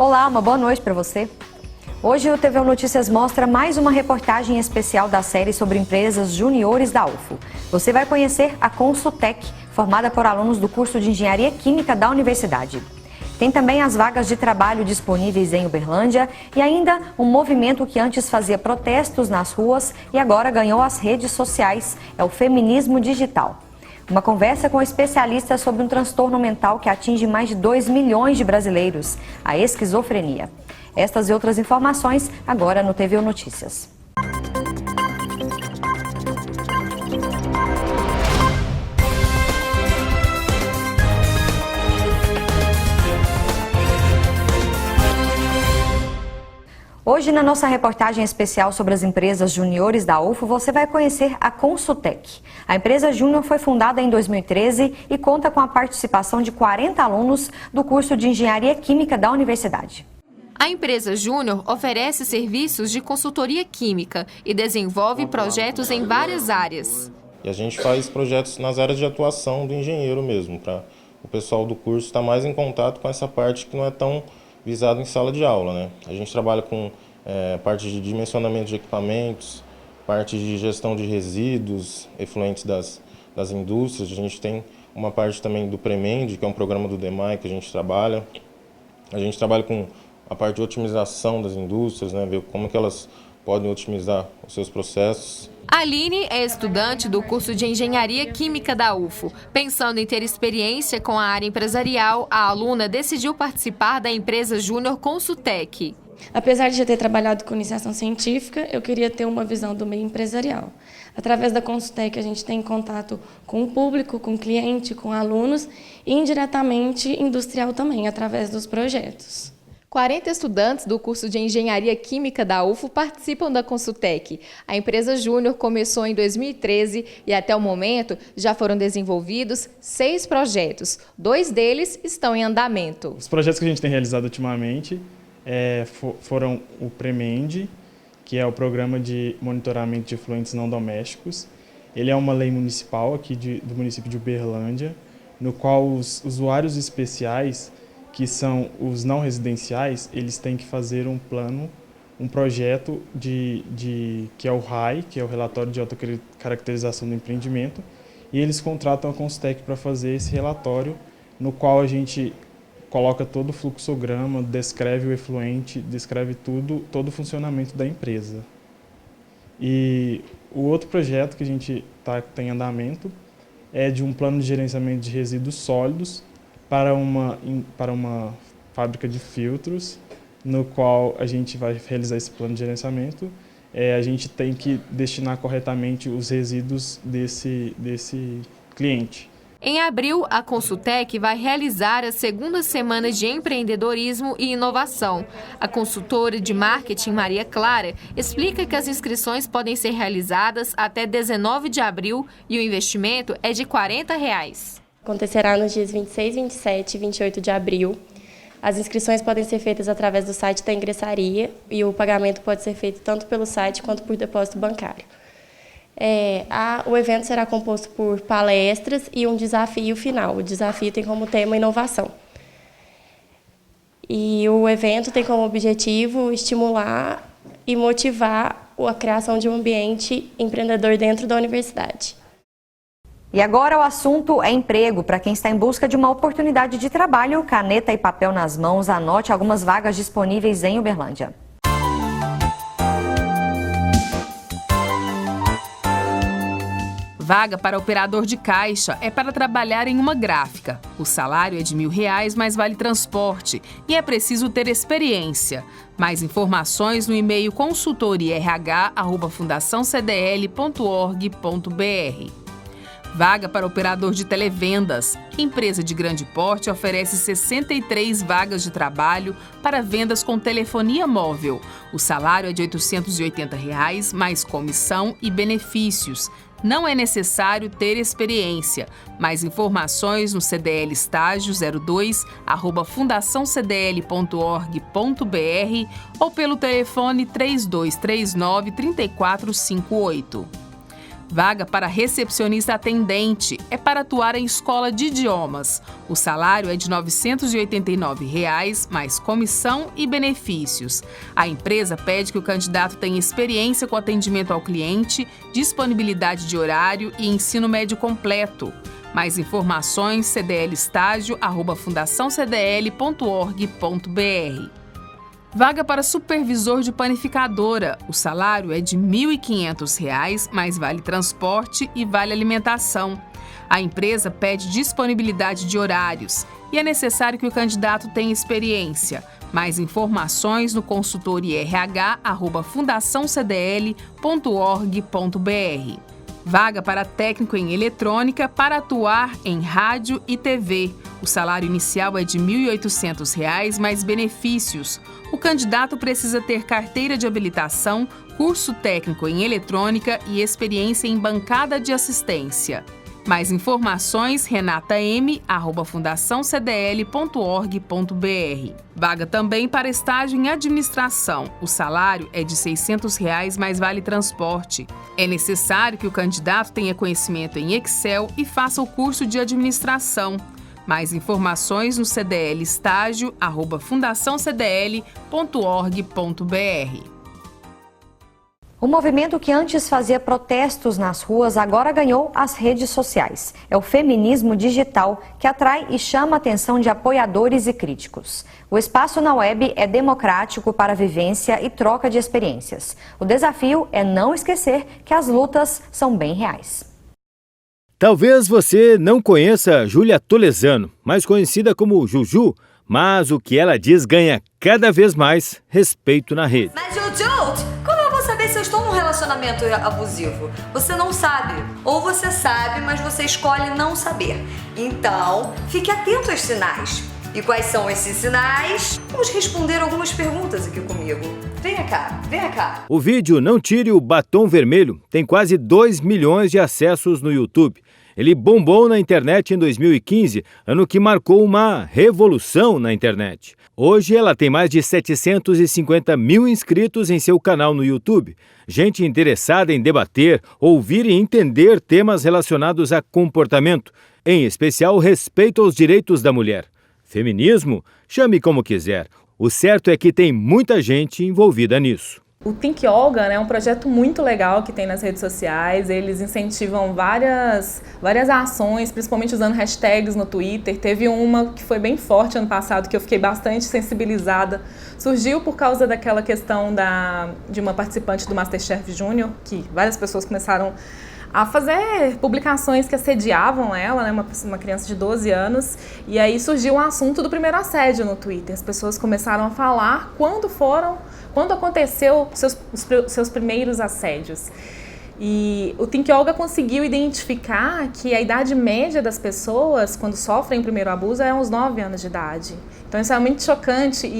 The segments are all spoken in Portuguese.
Olá, uma boa noite para você. Hoje o TVU Notícias mostra mais uma reportagem especial da série sobre empresas juniores da UFO. Você vai conhecer a Consultec, formada por alunos do curso de Engenharia Química da Universidade. Tem também as vagas de trabalho disponíveis em Uberlândia e ainda um movimento que antes fazia protestos nas ruas e agora ganhou as redes sociais, é o feminismo digital. Uma conversa com especialistas sobre um transtorno mental que atinge mais de 2 milhões de brasileiros, a esquizofrenia. Estas e outras informações agora no TVU Notícias. Hoje, na nossa reportagem especial sobre as empresas juniores da UFO, você vai conhecer a Consultec. A empresa júnior foi fundada em 2013 e conta com a participação de 40 alunos do curso de Engenharia Química da Universidade. A empresa júnior oferece serviços de consultoria química e desenvolve projetos em várias áreas. E a gente faz projetos nas áreas de atuação do engenheiro mesmo, para o pessoal do curso estar mais em contato com essa parte que não é tão visado em sala de aula, né? A gente trabalha com parte de dimensionamento de equipamentos, parte de gestão de resíduos efluentes das indústrias. A gente tem uma parte também do Premend, que é um programa do DEMAI que a gente trabalha. A gente trabalha com a parte de otimização das indústrias, né? Ver como que elas podem otimizar os seus processos. A Aline é estudante do curso de Engenharia Química da UFO. Pensando em ter experiência com a área empresarial, a aluna decidiu participar da empresa júnior Consultec. Apesar de já ter trabalhado com iniciação científica, eu queria ter uma visão do meio empresarial. Através da Consultec, a gente tem contato com o público, com o cliente, com alunos e indiretamente industrial também, através dos projetos. 40 estudantes do curso de Engenharia Química da UFO participam da Consultec. A empresa júnior começou em 2013 e até o momento já foram desenvolvidos 6 projetos. 2 deles estão em andamento. Os projetos que a gente tem realizado ultimamente foram o Premend, que é o Programa de Monitoramento de Efluentes Não Domésticos. Ele é uma lei municipal aqui do município de Uberlândia, no qual os usuários especiais, que são os não residenciais, eles têm que fazer um projeto que é o RAI, que é o Relatório de Autocaracterização do Empreendimento, e eles contratam a Consultec para fazer esse relatório, no qual a gente coloca todo o fluxograma, descreve o efluente, descreve todo o funcionamento da empresa. E o outro projeto que a gente tem em andamento é de um plano de gerenciamento de resíduos sólidos, para uma fábrica de filtros, no qual a gente vai realizar esse plano de gerenciamento. A gente tem que destinar corretamente os resíduos desse cliente. Em abril, a Consultec vai realizar a 2ª Semana de Empreendedorismo e Inovação. A consultora de marketing Maria Clara explica que as inscrições podem ser realizadas até 19 de abril e o investimento é de R$ 40. Acontecerá nos dias 26, 27 e 28 de abril. As inscrições podem ser feitas através do site da ingressaria e o pagamento pode ser feito tanto pelo site quanto por depósito bancário. O evento será composto por palestras e um desafio final. O desafio tem como tema inovação. E o evento tem como objetivo estimular e motivar a criação de um ambiente empreendedor dentro da universidade. E agora o assunto é emprego. Para quem está em busca de uma oportunidade de trabalho, caneta e papel nas mãos, anote algumas vagas disponíveis em Uberlândia. Vaga para operador de caixa é para trabalhar em uma gráfica. O salário é de R$ 1.000, mas vale transporte e é preciso ter experiência. Mais informações no e-mail consultoria@fundaçãocdl.org.br. Vaga para operador de televendas. Empresa de grande porte oferece 63 vagas de trabalho para vendas com telefonia móvel. O salário é de R$ 880, mais comissão e benefícios. Não é necessário ter experiência. Mais informações no CDL Estágio 02@fundaçãocdl.org.br ou pelo telefone 3239-3458. Vaga para recepcionista atendente é para atuar em escola de idiomas. O salário é de R$ 989, mais comissão e benefícios. A empresa pede que o candidato tenha experiência com atendimento ao cliente, disponibilidade de horário e ensino médio completo. Mais informações, cdlestágio@fundaçãocdl.org.br. Vaga para supervisor de panificadora. O salário é de R$ 1.500, mais vale transporte e vale alimentação. A empresa pede disponibilidade de horários e é necessário que o candidato tenha experiência. Mais informações no consultor irh@fundaçãocdl.org.br. Vaga para técnico em eletrônica para atuar em rádio e TV. O salário inicial é de R$ 1.800, mais benefícios. O candidato precisa ter carteira de habilitação, curso técnico em eletrônica e experiência em bancada de assistência. Mais informações, renataM@fundaçãocdl.org.br. Vaga também para estágio em administração. O salário é de R$ 600, mais vale transporte. É necessário que o candidato tenha conhecimento em Excel e faça o curso de administração. Mais informações no cdlestágio@fundaçãocdl.org.br. O movimento que antes fazia protestos nas ruas agora ganhou as redes sociais. É o feminismo digital que atrai e chama a atenção de apoiadores e críticos. O espaço na web é democrático para vivência e troca de experiências. O desafio é não esquecer que as lutas são bem reais. Talvez você não conheça Júlia Tolesano, mais conhecida como Juju, mas o que ela diz ganha cada vez mais respeito na rede. Mas Juju, como eu vou saber se eu estou num relacionamento abusivo? Você não sabe. Ou você sabe, mas você escolhe não saber. Então, fique atento aos sinais. E quais são esses sinais? Vamos responder algumas perguntas aqui comigo. Venha cá, venha cá. O vídeo Não Tire o Batom Vermelho tem quase 2 milhões de acessos no YouTube. Ele bombou na internet em 2015, ano que marcou uma revolução na internet. Hoje ela tem mais de 750 mil inscritos em seu canal no YouTube. Gente interessada em debater, ouvir e entender temas relacionados a comportamento, em especial respeito aos direitos da mulher. Feminismo? Chame como quiser. O certo é que tem muita gente envolvida nisso. O Think Olga, né, é um projeto muito legal que tem nas redes sociais. Eles incentivam várias ações, principalmente usando hashtags no Twitter. Teve uma que foi bem forte ano passado, que eu fiquei bastante sensibilizada. Surgiu por causa daquela questão de uma participante do MasterChef Júnior, que várias pessoas começaram a fazer publicações que assediavam ela, né, uma criança de 12 anos, e aí surgiu o assunto do primeiro assédio no Twitter. As pessoas começaram a falar quando aconteceu seus primeiros assédios. E o Think Olga conseguiu identificar que a idade média das pessoas, quando sofrem o primeiro abuso, é uns 9 anos de idade. Então isso é realmente chocante,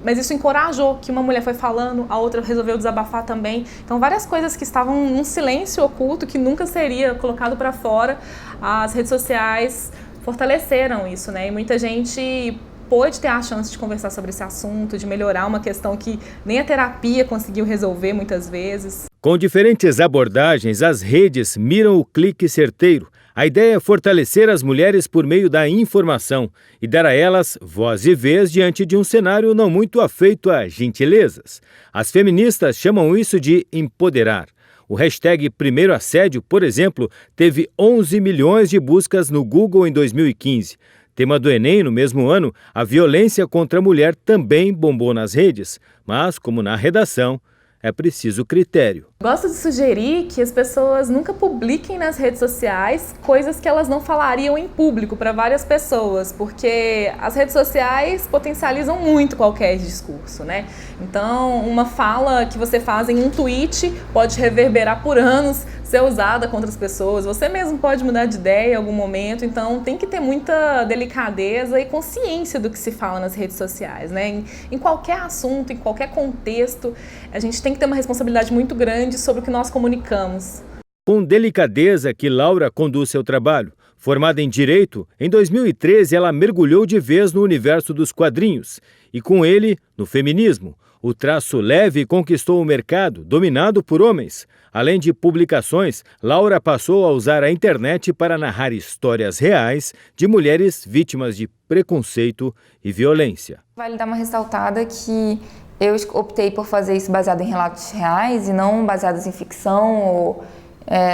mas isso encorajou que uma mulher foi falando, a outra resolveu desabafar também. Então várias coisas que estavam num silêncio oculto, que nunca seria colocado para fora, as redes sociais fortaleceram isso, né? E muita gente pôde ter a chance de conversar sobre esse assunto, de melhorar uma questão que nem a terapia conseguiu resolver muitas vezes. Com diferentes abordagens, as redes miram o clique certeiro. A ideia é fortalecer as mulheres por meio da informação e dar a elas voz e vez diante de um cenário não muito afeito a gentilezas. As feministas chamam isso de empoderar. O hashtag Primeiro Assédio, por exemplo, teve 11 milhões de buscas no Google em 2015. Tema do Enem no mesmo ano, a violência contra a mulher também bombou nas redes, mas, como na redação, é preciso critério. Gosto de sugerir que as pessoas nunca publiquem nas redes sociais coisas que elas não falariam em público para várias pessoas, porque as redes sociais potencializam muito qualquer discurso, né? Então, uma fala que você faz em um tweet pode reverberar por anos, ser usada contra as pessoas. Você mesmo pode mudar de ideia em algum momento, então tem que ter muita delicadeza e consciência do que se fala nas redes sociais, né? Em qualquer assunto, em qualquer contexto, a gente tem que ter uma responsabilidade muito grande sobre o que nós comunicamos. Com delicadeza que Laura conduz seu trabalho. Formada em Direito, em 2013 ela mergulhou de vez no universo dos quadrinhos e com ele, no feminismo. O traço leve conquistou o mercado, dominado por homens. Além de publicações, Laura passou a usar a internet para narrar histórias reais de mulheres vítimas de preconceito e violência. Vale dar uma ressaltada que eu optei por fazer isso baseado em relatos reais e não baseados em ficção ou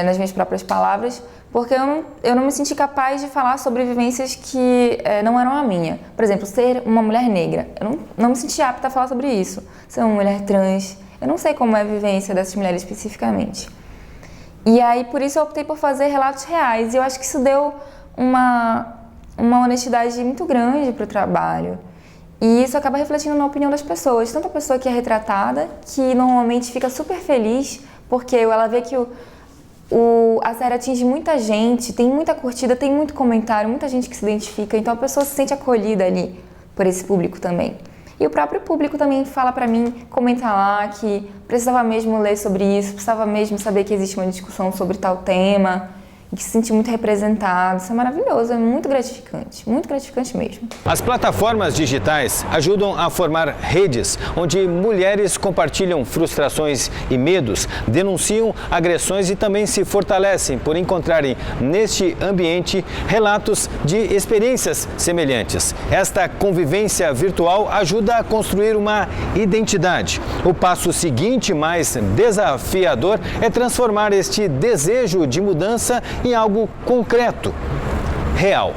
nas minhas próprias palavras, porque eu não me senti capaz de falar sobre vivências que não eram a minha. Por exemplo, ser uma mulher negra, eu não me senti apta a falar sobre isso. Ser uma mulher trans, eu não sei como é a vivência dessas mulheres especificamente. E aí, por isso, eu optei por fazer relatos reais. E eu acho que isso deu uma honestidade muito grande para o trabalho. E isso acaba refletindo na opinião das pessoas. Tanto a pessoa que é retratada, que normalmente fica super feliz, porque ela vê que a série atinge muita gente, tem muita curtida, tem muito comentário, muita gente que se identifica, então a pessoa se sente acolhida ali por esse público também. E o próprio público também fala pra mim, comenta lá que precisava mesmo ler sobre isso, precisava mesmo saber que existe uma discussão sobre tal tema, e que se sente muito representado. Isso é maravilhoso, é muito gratificante mesmo. As plataformas digitais ajudam a formar redes onde mulheres compartilham frustrações e medos, denunciam agressões e também se fortalecem por encontrarem neste ambiente relatos de experiências semelhantes. Esta convivência virtual ajuda a construir uma identidade. O passo seguinte, mais desafiador, é transformar este desejo de mudança em algo concreto, real.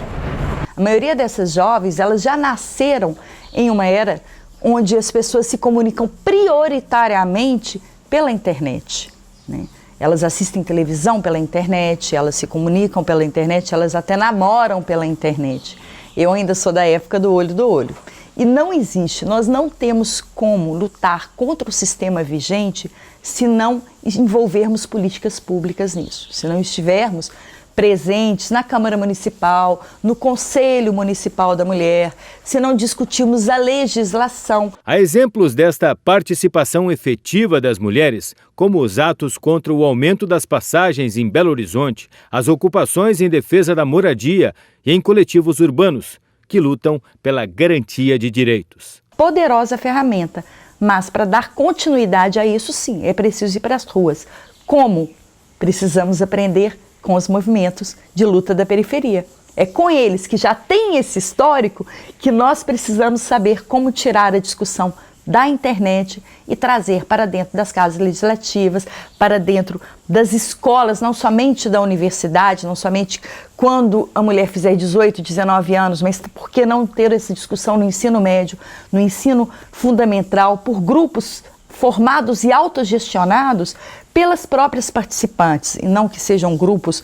A maioria dessas jovens, elas já nasceram em uma era onde as pessoas se comunicam prioritariamente pela internet, né? Elas assistem televisão pela internet, elas se comunicam pela internet, elas até namoram pela internet. Eu ainda sou da época do olho do olho. E não existe, nós não temos como lutar contra o sistema vigente se não envolvermos políticas públicas nisso, se não estivermos presentes na Câmara Municipal, no Conselho Municipal da Mulher, se não discutirmos a legislação. Há exemplos desta participação efetiva das mulheres, como os atos contra o aumento das passagens em Belo Horizonte, as ocupações em defesa da moradia e em coletivos urbanos, que lutam pela garantia de direitos. Poderosa ferramenta, mas para dar continuidade a isso, sim, é preciso ir para as ruas. Como? Precisamos aprender com os movimentos de luta da periferia. É com eles, que já têm esse histórico, que nós precisamos saber como tirar a discussão da internet e trazer para dentro das casas legislativas, para dentro das escolas, não somente da universidade, não somente quando a mulher fizer 18, 19 anos, mas por que não ter essa discussão no ensino médio, no ensino fundamental, por grupos formados e autogestionados pelas próprias participantes, e não que sejam grupos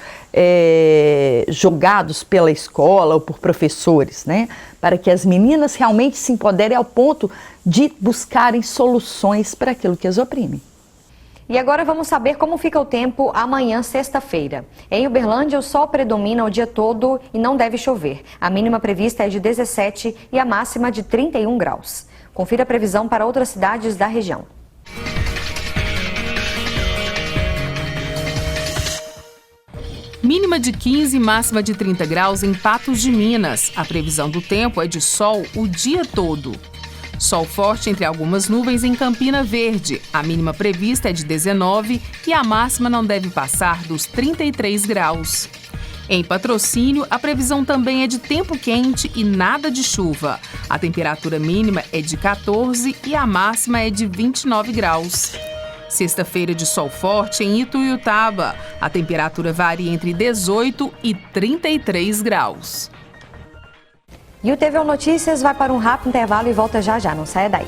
jogados pela escola ou por professores, né? Para que as meninas realmente se empoderem ao ponto de buscarem soluções para aquilo que as oprime. E agora vamos saber como fica o tempo amanhã, sexta-feira. Em Uberlândia, o sol predomina o dia todo e não deve chover. A mínima prevista é de 17 e a máxima de 31 graus. Confira a previsão para outras cidades da região. Mínima de 15 e máxima de 30 graus em Patos de Minas. A previsão do tempo é de sol o dia todo. Sol forte entre algumas nuvens em Campina Verde. A mínima prevista é de 19 e a máxima não deve passar dos 33 graus. Em Patrocínio, a previsão também é de tempo quente e nada de chuva. A temperatura mínima é de 14 e a máxima é de 29 graus. Sexta-feira de sol forte em Ituiutaba. A temperatura varia entre 18 e 33 graus. E o TVU Notícias vai para um rápido intervalo e volta já já, não saia daí.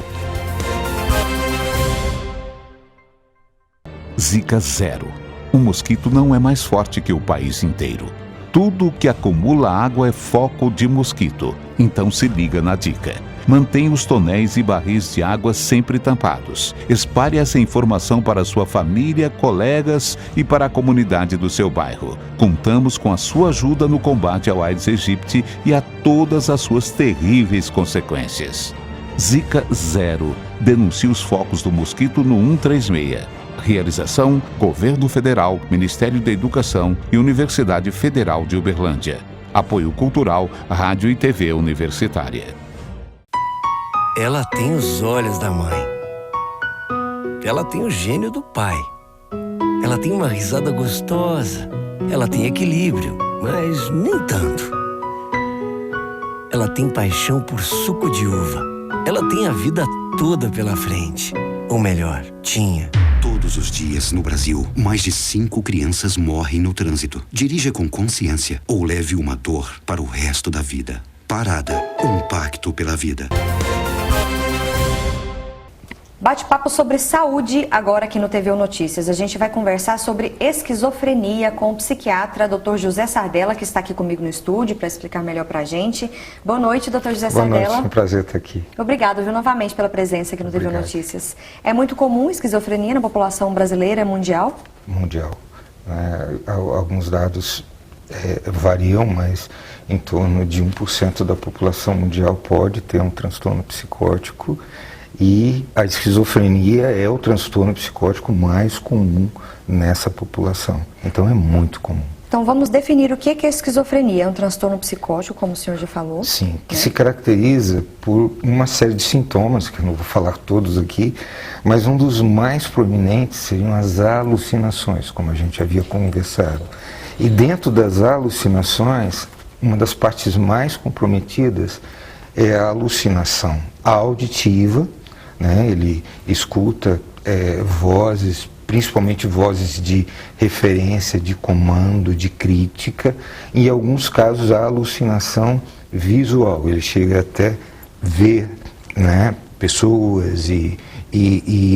Zika zero. O mosquito não é mais forte que o país inteiro. Tudo que acumula água é foco de mosquito. Então se liga na dica. Mantenha os tonéis e barris de água sempre tampados. Espalhe essa informação para sua família, colegas e para a comunidade do seu bairro. Contamos com a sua ajuda no combate ao Aedes aegypti e a todas as suas terríveis consequências. Zika zero. Denuncie os focos do mosquito no 136. Realização: Governo Federal, Ministério da Educação e Universidade Federal de Uberlândia. Apoio Cultural, Rádio e TV Universitária. Ela tem os olhos da mãe. ela tem o gênio do pai. Ela tem uma risada gostosa. Ela tem equilíbrio, mas nem tanto. Ela tem paixão por suco de uva. Ela tem a vida toda pela frente. Ou melhor, tinha. Todos os dias no Brasil, mais de 5 crianças morrem no trânsito. Dirija com consciência ou leve uma dor para o resto da vida. Parada, um pacto pela vida. Bate-papo sobre saúde agora aqui no TVU Notícias. A gente vai conversar sobre esquizofrenia com o psiquiatra Dr. José Sardella, que está aqui comigo no estúdio para explicar melhor para a gente. Boa noite, Dr. José Sardella. Boa noite, é um prazer estar aqui. Obrigado, viu, novamente pela presença aqui no TVU Notícias. É muito comum esquizofrenia na população brasileira, mundial? Mundial. Alguns dados variam, mas em torno de 1% da população mundial pode ter um transtorno psicótico. E a esquizofrenia é o transtorno psicótico mais comum nessa população. Então é muito comum. Então vamos definir o que é esquizofrenia. É um transtorno psicótico, como o senhor já falou? Sim, que se caracteriza por uma série de sintomas, que eu não vou falar todos aqui, mas um dos mais prominentes seriam as alucinações, como a gente havia conversado. E dentro das alucinações, uma das partes mais comprometidas é a alucinação auditiva, né? Ele escuta vozes, principalmente vozes de referência, de comando, de crítica, e em alguns casos a alucinação visual, ele chega até ver, né, pessoas e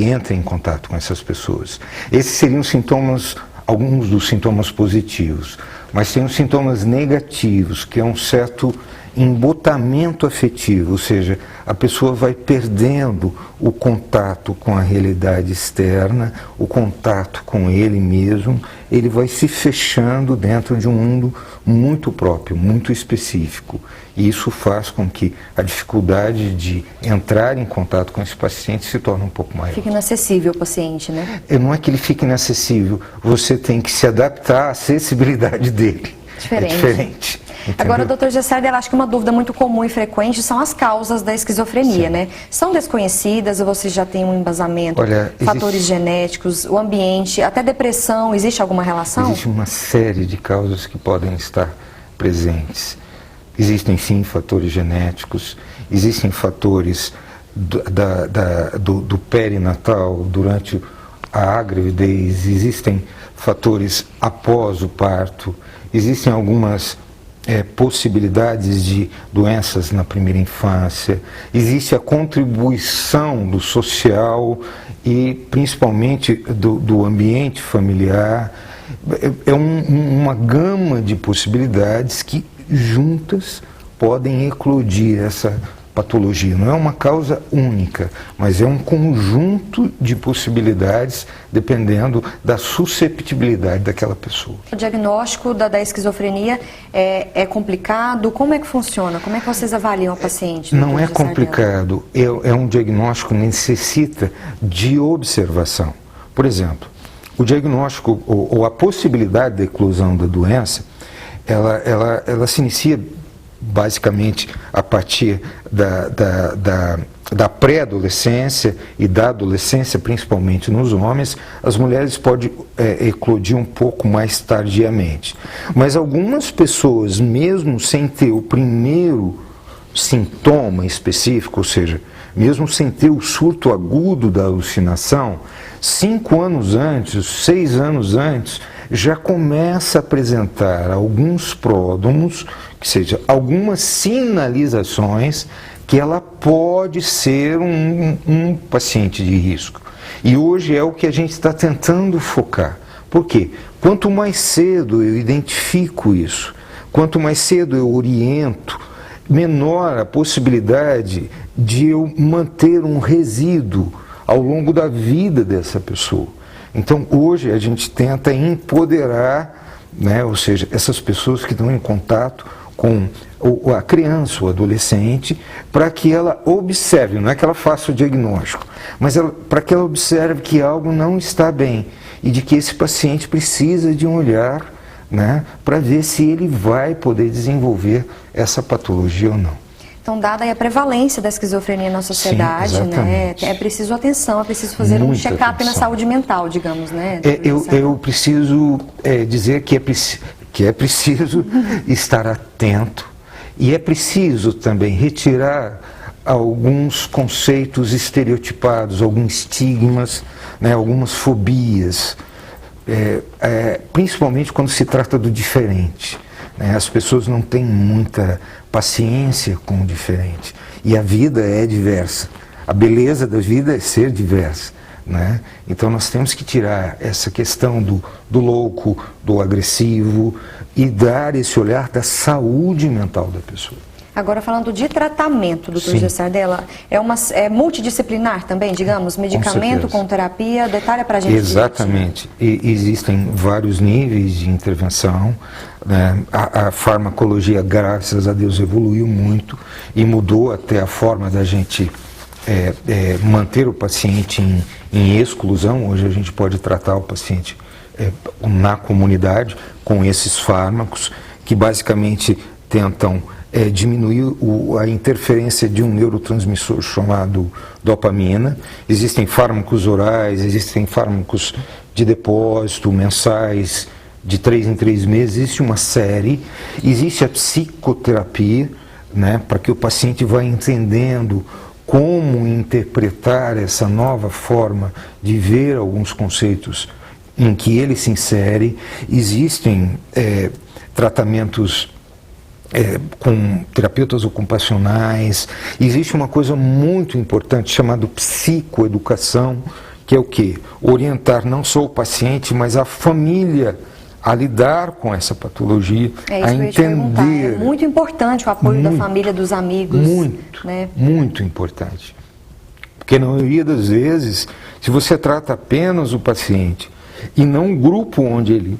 entra em contato com essas pessoas. Esses seriam sintomas, alguns dos sintomas positivos, mas tem os sintomas negativos, que é um certo embotamento afetivo, ou seja, a pessoa vai perdendo o contato com a realidade externa, o contato com ele mesmo, ele vai se fechando dentro de um mundo muito próprio, muito específico. E isso faz com que a dificuldade de entrar em contato com esse paciente se torne um pouco maior. Fica inacessível o paciente, né? Não é que ele fique inacessível, você tem que se adaptar à acessibilidade dele. Diferente. É diferente. Entendeu? Agora, doutor José Sardella, acho que uma dúvida muito comum e frequente são as causas da esquizofrenia, Sim. né? São desconhecidas ou você já tem um embasamento? Olha, fatores genéticos, o ambiente, até depressão, existe alguma relação? Existe uma série de causas que podem estar presentes. Existem sim fatores genéticos, existem fatores do perinatal, durante a gravidez, existem fatores após o parto, existem algumas possibilidades de doenças na primeira infância, existe a contribuição do social e principalmente do ambiente familiar. É uma gama de possibilidades que juntas podem eclodir essa patologia. Não é uma causa única, mas é um conjunto de possibilidades dependendo da susceptibilidade daquela pessoa. O diagnóstico da esquizofrenia é complicado? Como é que funciona? Como é que vocês avaliam o paciente? Não é complicado, é um diagnóstico que necessita de observação. Por exemplo, o diagnóstico ou a possibilidade da eclosão da doença, ela se inicia basicamente a partir da pré-adolescência e da adolescência, principalmente nos homens. As mulheres podem eclodir um pouco mais tardiamente. Mas algumas pessoas, mesmo sem ter o primeiro sintoma específico, ou seja, mesmo sem ter o surto agudo da alucinação, 5 anos antes, 6 anos antes, já começa a apresentar alguns pródromos, que seja, algumas sinalizações que ela pode ser um paciente de risco. E hoje é o que a gente está tentando focar. Por quê? Quanto mais cedo eu identifico isso, quanto mais cedo eu oriento, menor a possibilidade de eu manter um resíduo ao longo da vida dessa pessoa. Então, hoje a gente tenta empoderar, né, ou seja, essas pessoas que estão em contato com a criança, o adolescente, para que ela observe, não é que ela faça o diagnóstico, mas para que ela observe que algo não está bem e de que esse paciente precisa de um olhar, né, para ver se ele vai poder desenvolver essa patologia ou não. Então, dada aí a prevalência da esquizofrenia na sociedade, Sim, né, é preciso atenção, é preciso fazer um check-up na saúde mental, digamos, né? Eu preciso dizer que é preciso estar atento e é preciso também retirar alguns conceitos estereotipados, alguns estigmas, né, algumas fobias, principalmente quando se trata do diferente. Né? As pessoas não têm muita paciência com o diferente. E a vida é diversa. A beleza da vida é ser diversa. Né? Então nós temos que tirar essa questão do louco, do agressivo e dar esse olhar da saúde mental da pessoa. Agora, falando de tratamento, doutor José Sardella, é multidisciplinar também, digamos, medicamento com terapia, detalha para a gente. Exatamente. E existem vários níveis de intervenção, né? A farmacologia, graças a Deus, evoluiu muito e mudou até a forma da gente manter o paciente em exclusão. Hoje a gente pode tratar o paciente na comunidade com esses fármacos que basicamente tentam diminuir a interferência de um neurotransmissor chamado dopamina. Existem fármacos orais, existem fármacos de depósito mensais, de 3 em 3 meses, existe uma série. Existe a psicoterapia, né, para que o paciente vá entendendo como interpretar essa nova forma de ver alguns conceitos em que ele se insere. Existem tratamentos com terapeutas ocupacionais. Existe uma coisa muito importante chamada psicoeducação, que é o quê? Orientar não só o paciente, mas a família a lidar com essa patologia, a entender. É muito importante o apoio da família, dos amigos. Muito importante. Porque na maioria das vezes, se você trata apenas o paciente e não o grupo onde ele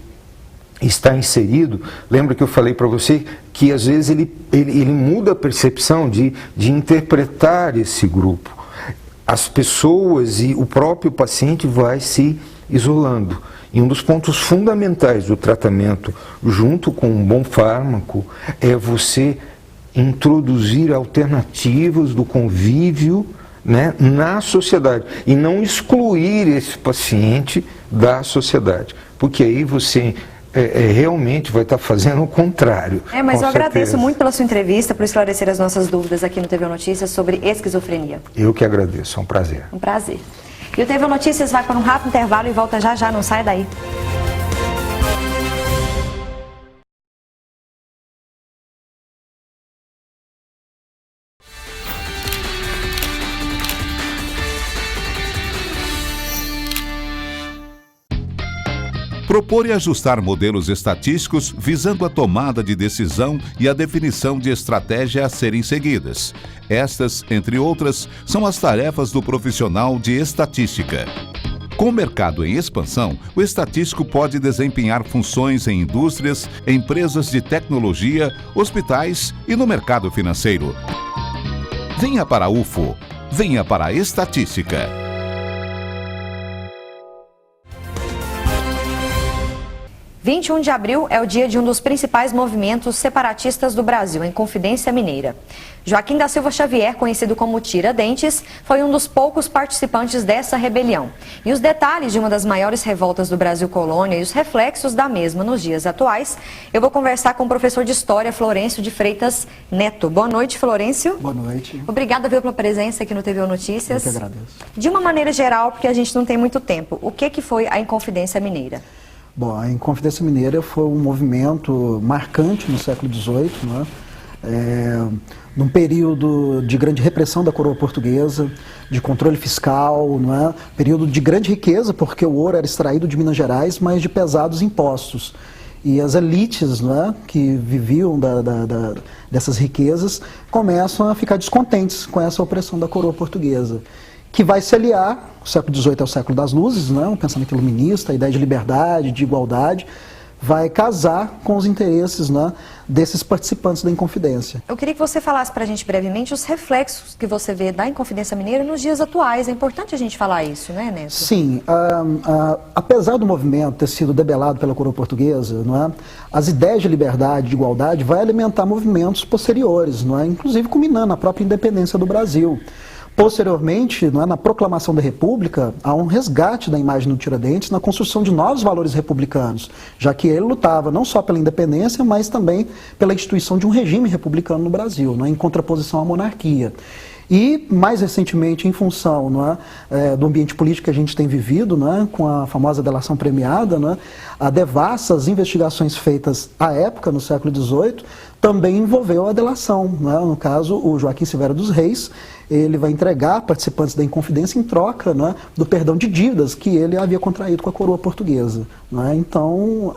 está inserido, lembra que eu falei para você que às vezes ele muda a percepção de interpretar esse grupo. As pessoas e o próprio paciente vai se isolando. E um dos pontos fundamentais do tratamento, junto com um bom fármaco, é você introduzir alternativas do convívio, né, na sociedade e não excluir esse paciente da sociedade, porque aí você realmente vai estar fazendo o contrário. Mas eu agradeço muito pela sua entrevista, por esclarecer as nossas dúvidas aqui no TV Notícias sobre esquizofrenia. Eu que agradeço, é um prazer. Um prazer. E o TV Notícias vai para um rápido intervalo e volta já já, não sai daí. Propor e ajustar modelos estatísticos visando a tomada de decisão e a definição de estratégia a serem seguidas. Estas, entre outras, são as tarefas do profissional de estatística. Com o mercado em expansão, o estatístico pode desempenhar funções em indústrias, empresas de tecnologia, hospitais e no mercado financeiro. Venha para a UFO, venha para a estatística. – 21 de abril é o dia de um dos principais movimentos separatistas do Brasil, a Inconfidência Mineira. Joaquim da Silva Xavier, conhecido como Tiradentes, foi um dos poucos participantes dessa rebelião. E os detalhes de uma das maiores revoltas do Brasil colônia e os reflexos da mesma nos dias atuais, eu vou conversar com o professor de História, Florencio de Freitas Neto. Boa noite, Florencio. Boa noite. Obrigada pela presença aqui no TV Notícias. Eu que agradeço. De uma maneira geral, porque a gente não tem muito tempo, o que foi a Inconfidência Mineira? Bom, a Inconfidência Mineira foi um movimento marcante no século XVIII, né? Num período de grande repressão da coroa portuguesa, de controle fiscal, não é? Período de grande riqueza, porque o ouro era extraído de Minas Gerais, mas de pesados impostos. E as elites, não é, que viviam dessas riquezas começam a ficar descontentes com essa opressão da coroa portuguesa, que vai se aliar, o século XVIII é o século das luzes, né, um pensamento iluminista, a ideia de liberdade, de igualdade, vai casar com os interesses, né, desses participantes da Inconfidência. Eu queria que você falasse para a gente brevemente os reflexos que você vê da Inconfidência Mineira nos dias atuais. É importante a gente falar isso, né, Neto? Sim. Apesar do movimento ter sido debelado pela coroa portuguesa, não é, as ideias de liberdade, de igualdade, vai alimentar movimentos posteriores, não é, inclusive culminando na própria independência do Brasil. Posteriormente, não é, na proclamação da República, há um resgate da imagem do Tiradentes na construção de novos valores republicanos, já que ele lutava não só pela independência, mas também pela instituição de um regime republicano no Brasil, não é, em contraposição à monarquia. E, mais recentemente, em função, não é, do ambiente político que a gente tem vivido, não é, com a famosa delação premiada, não é, a devassas investigações feitas à época, no século XVIII, também envolveu a delação. Não é? No caso, o Joaquim Silvério dos Reis, ele vai entregar participantes da Inconfidência em troca, não é, do perdão de dívidas que ele havia contraído com a coroa portuguesa. Não é? Então,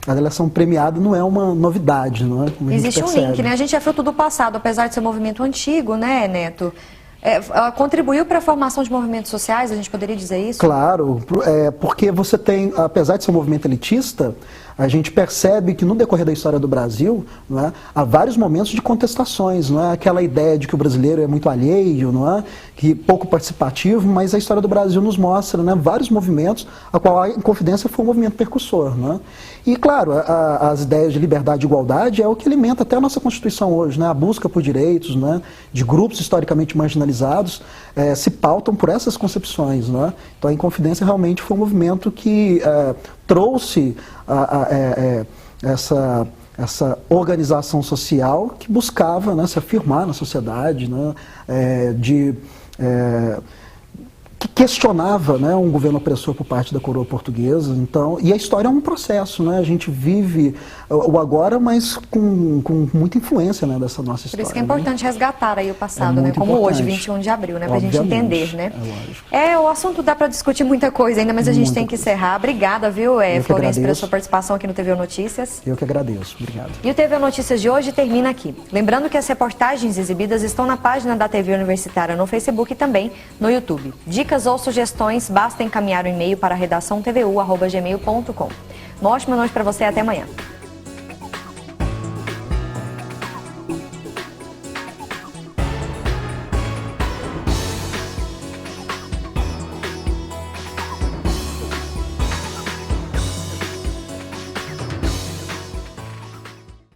a delação premiada não é uma novidade, não é? Como existe um link, né? A gente é fruto do passado, apesar de ser um movimento antigo, né, Neto? Contribuiu para a formação de movimentos sociais, a gente poderia dizer isso? Claro, porque você tem, apesar de ser um movimento elitista, a gente percebe que no decorrer da história do Brasil, não é, há vários momentos de contestações, não é aquela ideia de que o brasileiro é muito alheio, não é, que pouco participativo, mas a história do Brasil nos mostra, né, vários movimentos, a qual a Inconfidência foi um movimento percussor, não é? E claro, as ideias de liberdade e igualdade é o que alimenta até a nossa Constituição hoje, né, a busca por direitos, né, de grupos historicamente marginalizados se pautam por essas concepções, não é? Então a Inconfidência realmente foi um movimento que trouxe essa organização social que buscava, né, se afirmar na sociedade, né, que questionava, né, um governo opressor por parte da coroa portuguesa. Então, e a história é um processo, né? A gente vive o agora, mas com muita influência, né, dessa nossa história. Por isso que é importante, né, resgatar aí o passado, né? Como hoje, 21 de abril, né? Pra gente entender, né? O assunto dá para discutir muita coisa ainda, mas a gente tem que encerrar. Obrigada, viu, Florencio, pela sua participação aqui no TV Notícias. Eu que agradeço. Obrigado. E o TV Notícias de hoje termina aqui. Lembrando que as reportagens exibidas estão na página da TV Universitária no Facebook e também no YouTube. Dicas ou sugestões, basta encaminhar o e-mail para redaçãotvu@gmail.com. Uma ótima noite para você e até amanhã.